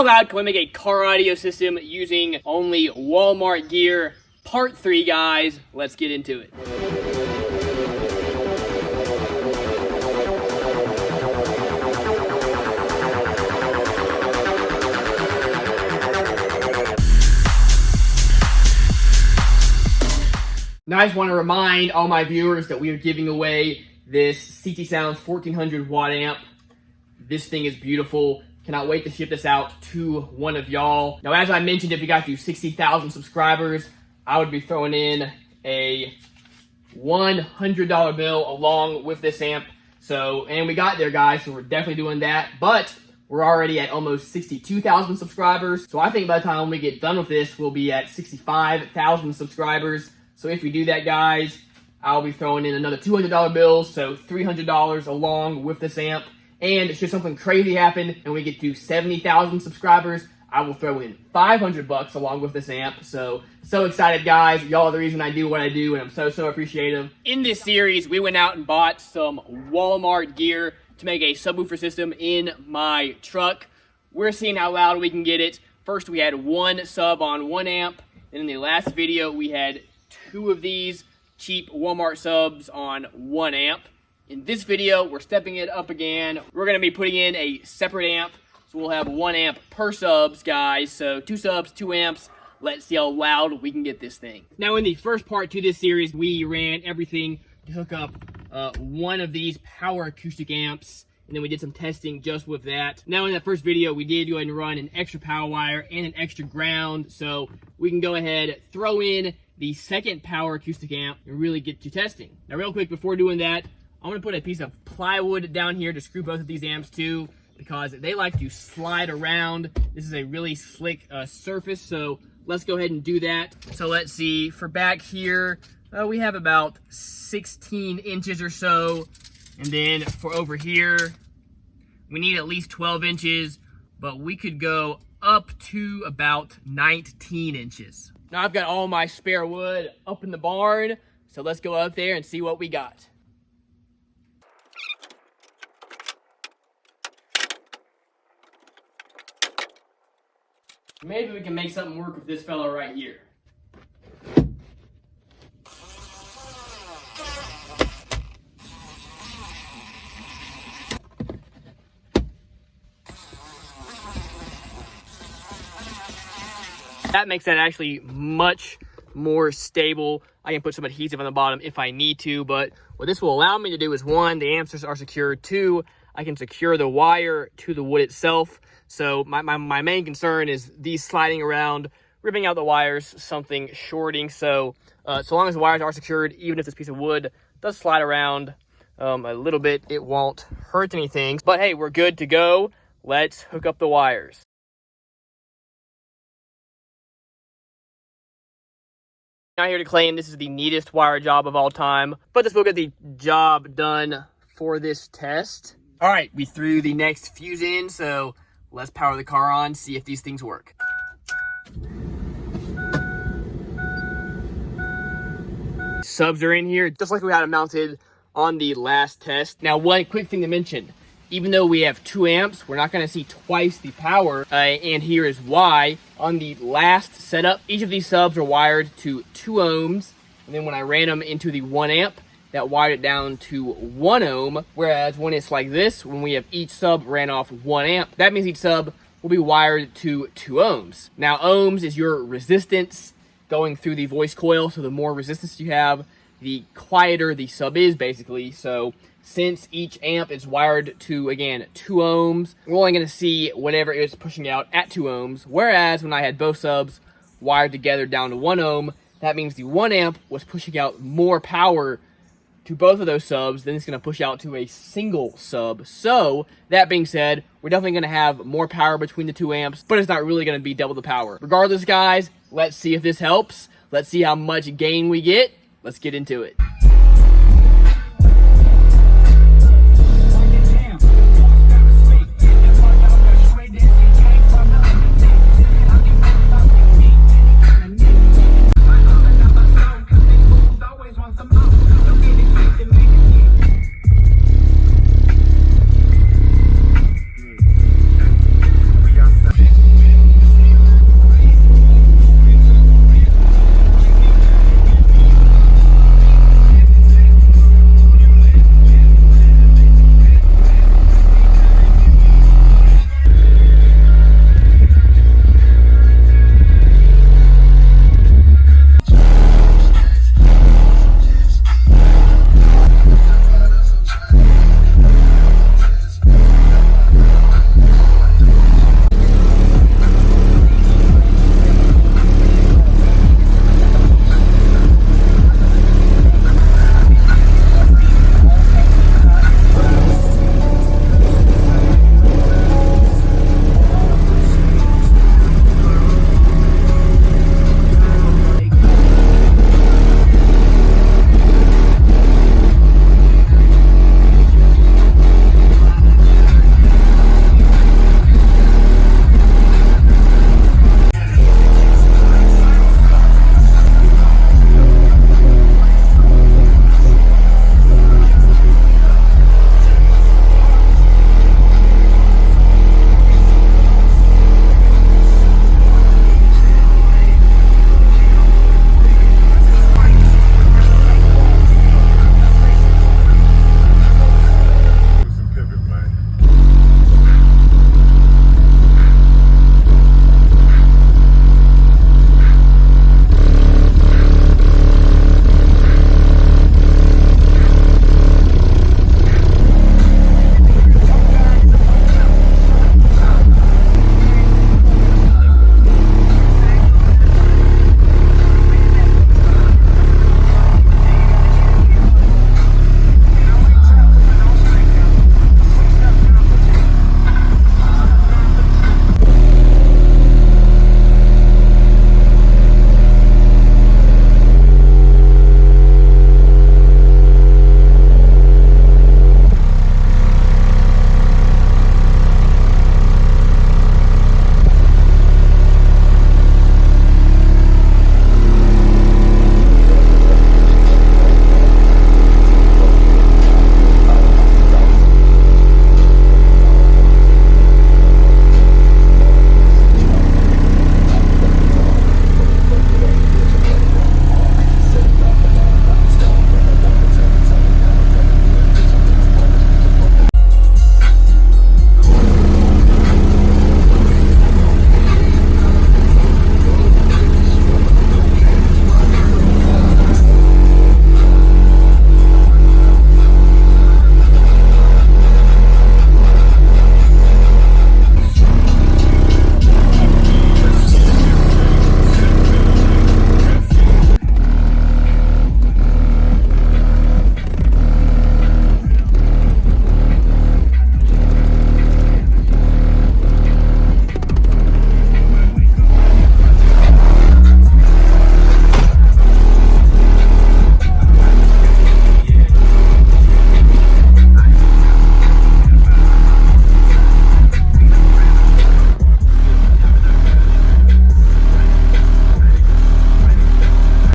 How loud can we make a car audio system using only Walmart gear? Part 3, guys. Let's get into it. Now, I just want to remind all my viewers that we are giving away this CT Sounds 1400 watt amp. This thing is beautiful. Cannot wait to ship this out to one of y'all. Now, as I mentioned, if we got to 60,000 subscribers, I would be throwing in a $100 bill along with this amp. So, and we got there, guys, so we're definitely doing that. But we're already at almost 62,000 subscribers. So I think by the time we get done with this, we'll be at 65,000 subscribers. So if we do that, guys, I'll be throwing in another $200 bills, so $300 along with this amp. And should something crazy happen and we get to 70,000 subscribers, I will throw in $500 along with this amp. So excited, guys. Y'all are the reason I do what I do, and I'm so appreciative. In this series, we went out and bought some Walmart gear to make a subwoofer system in my truck. We're seeing how loud we can get it. First, we had one sub on one amp, and in the last video, we had 2 of these cheap Walmart subs on 1 amp. In this video, we're stepping it up again. We're going to be putting in a separate amp, so we'll have 1 amp per subs, guys. So 2 subs, 2 amps. Let's see how loud we can get this thing. Now, in the first part to this series, we ran everything to hook up one of these power acoustic amps, and then we did some testing just with that. Now, in that first video, we did go ahead and run an extra power wire and an extra ground, so we can go ahead, throw in the second power acoustic amp, and really get to testing. Now, real quick, before doing that, I'm going to put a piece of plywood down here to screw both of these amps to, because they like to slide around. This is a really slick surface, so let's go ahead and do that. So let's see, for back here, we have about 16 inches or so. And then for over here, we need at least 12 inches, but we could go up to about 19 inches. Now I've got all my spare wood up in the barn, so let's go up there and see what we got. Maybe we can make something work with this fella right here. That makes that actually much more stable. I can put some adhesive on the bottom if I need to, but what this will allow me to do is, 1, the amps are secured. 2, I can secure the wire to the wood itself. So my main concern is these sliding around, ripping out the wires, something shorting. So so long as the wires are secured, even if this piece of wood does slide around a little bit, it won't hurt anything. But hey, we're good to go. Let's hook up the wires. Not here to claim this is the neatest wire job of all time, but this will get the job done for this test. All right, we threw the next fuse in, so let's power the car on, see if these things work. Subs are in here, just like we had them mounted on the last test. Now, one quick thing to mention, even though we have 2 amps, we're not gonna see twice the power, and here is why. On the last setup, each of these subs are wired to 2 ohms, and then when I ran them into the 1 amp, that wired it down to 1 ohm, whereas when it's like this, when we have each sub ran off 1 amp, that means each sub will be wired to 2 ohms. Now, ohms is your resistance going through the voice coil, so the more resistance you have, the quieter the sub is, basically. So since each amp is wired to, again, 2 ohms, we're only going to see whatever is pushing out at 2 ohms, whereas when I had both subs wired together down to 1 ohm, that means the 1 amp was pushing out more power to both of those subs, then it's going to push out to a single sub. So, that being said, we're definitely going to have more power between the 2 amps, but it's not really going to be double the power. Regardless, guys, let's see if this helps. Let's see how much gain we get. Let's get into it.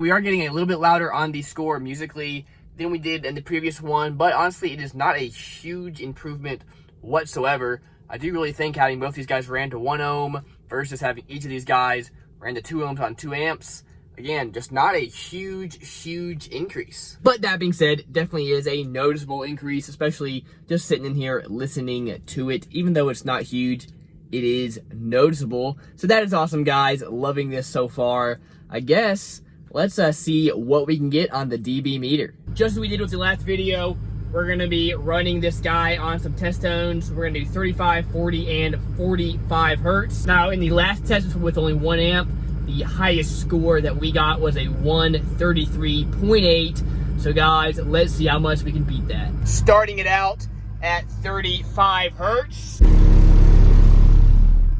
we are getting a little bit louder on the score musically than we did in the previous one, but honestly, it is not a huge improvement whatsoever. I do really think having both these guys ran to 1 ohm versus having each of these guys ran to 2 ohms on 2 amps, again, just not a huge increase. But that being said, definitely is a noticeable increase, especially just sitting in here listening to it. Even though it's not huge, it is noticeable. So that is awesome, guys. Loving this so far. I guess let's see what we can get on the dB meter. Just as we did with the last video, we're going to be running this guy on some test tones. We're going to do 35, 40, and 45 hertz. Now, in the last test with only 1 amp, the highest score that we got was a 133.8. So guys, let's see how much we can beat that. Starting it out at 35 hertz.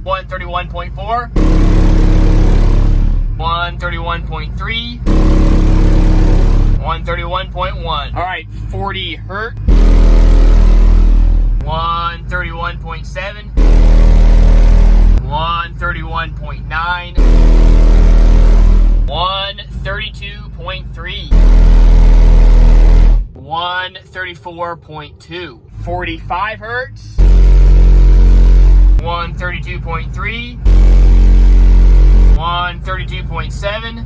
131.4. 131.3. 131.1. All right, 40 hertz. 131.7. 131.9. 132.3. 134.2. 45 hertz. 132.3. 132.7.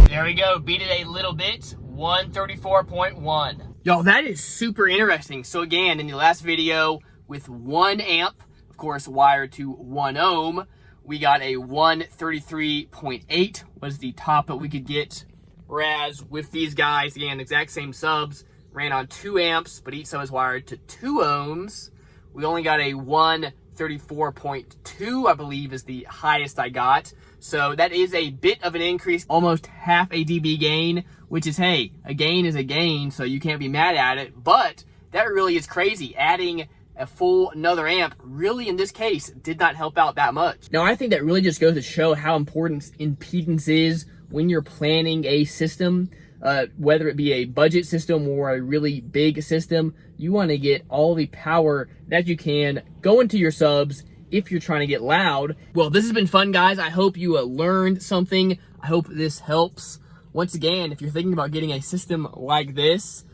There we go, beat it a little bit, 134.1. Y'all, that is super interesting. So again, in the last video with 1 amp, of course, wired to 1 ohm, we got a 133.8 was the top that we could get. Whereas with these guys, again, exact same subs, ran on 2 amps, but each sub is wired to 2 ohms. We only got a 134.2, I believe, is the highest I got. So that is a bit of an increase, almost half a dB gain, which is, hey, a gain is a gain, so you can't be mad at it. But that really is crazy. Adding a full another amp really, in this case, did not help out that much. Now, I think that really just goes to show how important impedance is when you're planning a system. Whether it be a budget system or a really big system, you want to get all the power that you can go into your subs if you're trying to get loud. Well, this has been fun, guys. I hope you learned something. I hope this helps. Once again, if you're thinking about getting a system like this,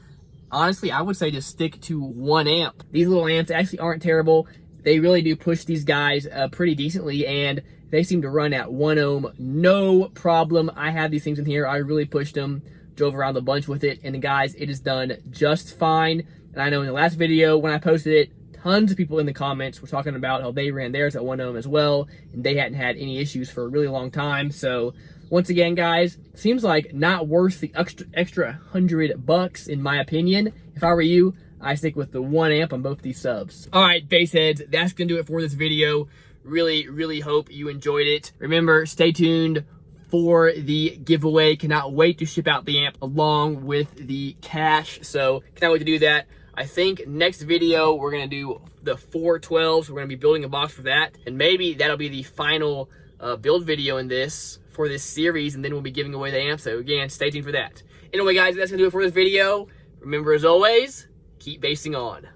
honestly, I would say just stick to 1 amp. These little amps actually aren't terrible. They really do push these guys pretty decently, and they seem to run at 1 ohm, no problem. I have these things in here. I really pushed them, drove around the bunch with it, and guys, it is done just fine. And I know in the last video when I posted it, tons of people in the comments were talking about how they ran theirs at 1 ohm as well, and they hadn't had any issues for a really long time. So once again, guys, seems like not worth the extra $100 in my opinion. If I were you, I stick with the 1 amp on both these subs. All right, bassheads, that's gonna do it for this video. Really hope you enjoyed it. Remember, stay tuned for the giveaway. Cannot wait to ship out the amp along with the cash. So cannot wait to do that. I think next video, we're gonna do the 412s. We're gonna be building a box for that. And maybe that'll be the final build video in this, for this series, and then we'll be giving away the amp. So again, stay tuned for that. Anyway, guys, that's gonna do it for this video. Remember, as always, keep bassing on.